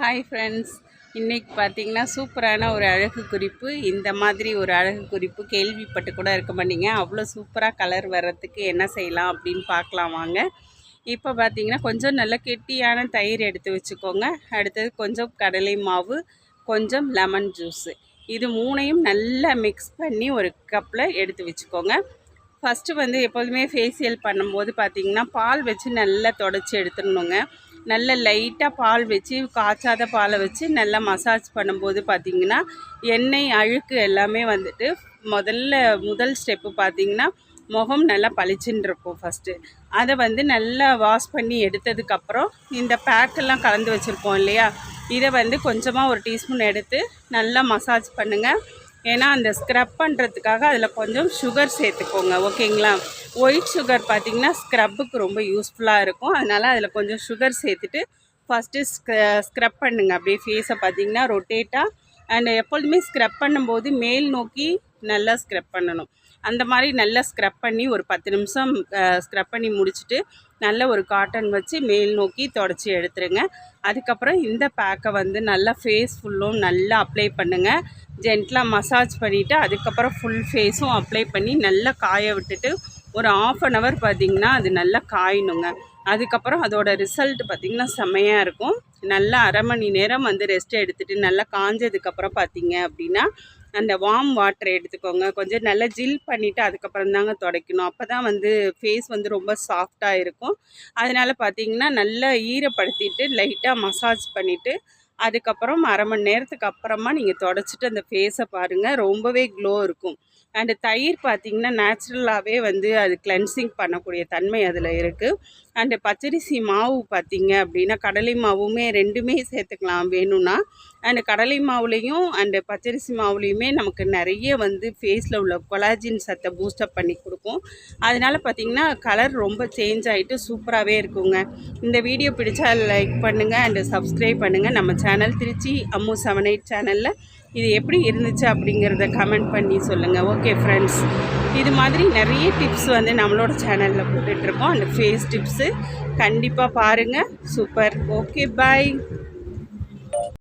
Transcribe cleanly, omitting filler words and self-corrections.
Hi friends, இன்றைக்கி பார்த்தீங்கன்னா சூப்பரான ஒரு அழகு குறிப்பு. இந்த மாதிரி ஒரு அழகு குறிப்பு கேள்விப்பட்டு கூட இருக்க மாட்டீங்க. அவ்வளோ சூப்பராக கலர் வர்றதுக்கு என்ன செய்யலாம் அப்படின்னு பார்க்கலாம் வாங்க. இப்போ பார்த்தீங்கன்னா கொஞ்சம் நல்ல கெட்டியான தயிர் எடுத்து வச்சுக்கோங்க. அடுத்தது கொஞ்சம் கடலை மாவு, கொஞ்சம் லெமன் ஜூஸு, இது மூணையும் நல்லா மிக்ஸ் பண்ணி ஒரு கப்பில் எடுத்து வச்சுக்கோங்க. ஃபஸ்ட்டு எப்போதுமே ஃபேஷியல் பண்ணும்போது பார்த்திங்கன்னா பால் வச்சு நல்லா தொடச்சி எடுத்துடணுங்க. நல்ல லைட்டாக பால் வச்சு, காய்ச்சாத பாலை வச்சு நல்லா மசாஜ் பண்ணும்போது பார்த்திங்கன்னா எண்ணெய் அழுக்கு எல்லாமே முதல் ஸ்டெப்பு பார்த்திங்கன்னா முகம் நல்லா பளிச்சுன்னு இருக்கும். ஃபஸ்ட்டு அதை நல்லா வாஷ் பண்ணி எடுத்ததுக்கப்புறம் இந்த பேக்கெல்லாம் கலந்து வச்சுருப்போம் இல்லையா, இதை கொஞ்சமாக ஒரு டீஸ்பூன் எடுத்து நல்லா மசாஜ் பண்ணுங்கள். ஏன்னா அந்த ஸ்க்ரப் பண்ணுறதுக்காக அதில் கொஞ்சம் சுகர் சேர்த்துக்கோங்க, ஓகேங்களா. ஒயிட் சுகர் பார்த்திங்கன்னா ஸ்க்ரப்புக்கு ரொம்ப யூஸ்ஃபுல்லாக இருக்கும். அதனால் அதில் கொஞ்சம் சுகர் சேர்த்துட்டு ஃபஸ்ட்டு ஸ்க்ரப் பண்ணுங்கள். அப்படியே ஃபேஸை பார்த்திங்கன்னா ரொட்டேட்டாக. அண்ட் எப்பொழுதுமே ஸ்க்ரப் பண்ணும்போது மேல் நோக்கி நல்லா ஸ்க்ரப் பண்ணணும். அந்த மாதிரி நல்லா ஸ்க்ரப் பண்ணி ஒரு 10 நிமிஷம் ஸ்க்ரப் பண்ணி முடிச்சுட்டு நல்ல ஒரு காட்டன் வச்சு மேல் நோக்கி தொடச்சி எடுத்துருங்க. அதுக்கப்புறம் இந்த பேக்கை நல்லா ஃபேஸ் ஃபுல்லும் நல்லா அப்ளை பண்ணுங்கள். ஜென்டலாக மசாஜ் பண்ணிவிட்டு அதுக்கப்புறம் ஃபுல் ஃபேஸும் அப்ளை பண்ணி நல்லா காய விட்டுட்டு ஒரு 1/2 hour பார்த்திங்கன்னா அது நல்லா காயணுங்க. அதுக்கப்புறம் அதோட ரிசல்ட் பார்த்திங்கன்னா செம்மையாக இருக்கும். நல்லா அரை மணி நேரம் ரெஸ்ட் எடுத்துகிட்டு நல்லா காஞ்சதுக்கப்புறம் பார்த்திங்க அப்படின்னா அந்த வார்ம் வாட்டரை எடுத்துக்கோங்க. கொஞ்சம் நல்லா ஜில் பண்ணிவிட்டு அதுக்கப்புறம் தாங்க துடைக்கணும். அப்போ தான் ஃபேஸ் ரொம்ப சாஃப்டாக இருக்கும். அதனால் பார்த்திங்கன்னா நல்லா ஈரப்படுத்திட்டு லைட்டாக மசாஜ் பண்ணிவிட்டு அதுக்கப்புறம் அரை மணி நேரத்துக்கு அப்புறமா நீங்கள் தொடச்சிட்டு அந்த ஃபேஸை பாருங்கள், ரொம்பவே க்ளோ இருக்கும். அண்டு தயிர் பார்த்திங்கன்னா நேச்சுரலாகவே அது கிளென்சிங் பண்ணக்கூடிய தன்மை அதில் இருக்குது. அண்டு பச்சரிசி மாவு பார்த்திங்க அப்படின்னா கடலை மாவுமே ரெண்டுமே சேர்த்துக்கலாம் வேணும்னா. அண்டு கடலை மாவுலேயும் அண்டு பச்சரிசி மாவுலேயுமே நமக்கு நிறைய ஃபேஸில் உள்ள கொலாஜின் சத்தை பூஸ்டப் பண்ணி கொடுக்கும். அதனால் பார்த்திங்கன்னா கலர் ரொம்ப சேஞ்ச் ஆகிட்டு சூப்பராகவே இருக்குங்க. இந்த வீடியோ பிடிச்சா லைக் பண்ணுங்கள் அண்டு சப்ஸ்கிரைப் பண்ணுங்கள். நம்ம சேனல் திருச்சி அம்மு 78 சேனலில் இது எப்படி இருந்துச்சு அப்படிங்கிறத கமெண்ட் பண்ணி சொல்லுங்கள். ஓகே ஃப்ரெண்ட்ஸ், இது மாதிரி நிறைய டிப்ஸ் நம்மளோட சேனலில் போட்டுட்ருக்கோம். அந்த ஃபேஸ் டிப்ஸு கண்டிப்பாக பாருங்கள். சூப்பர். ஓகே, பாய்.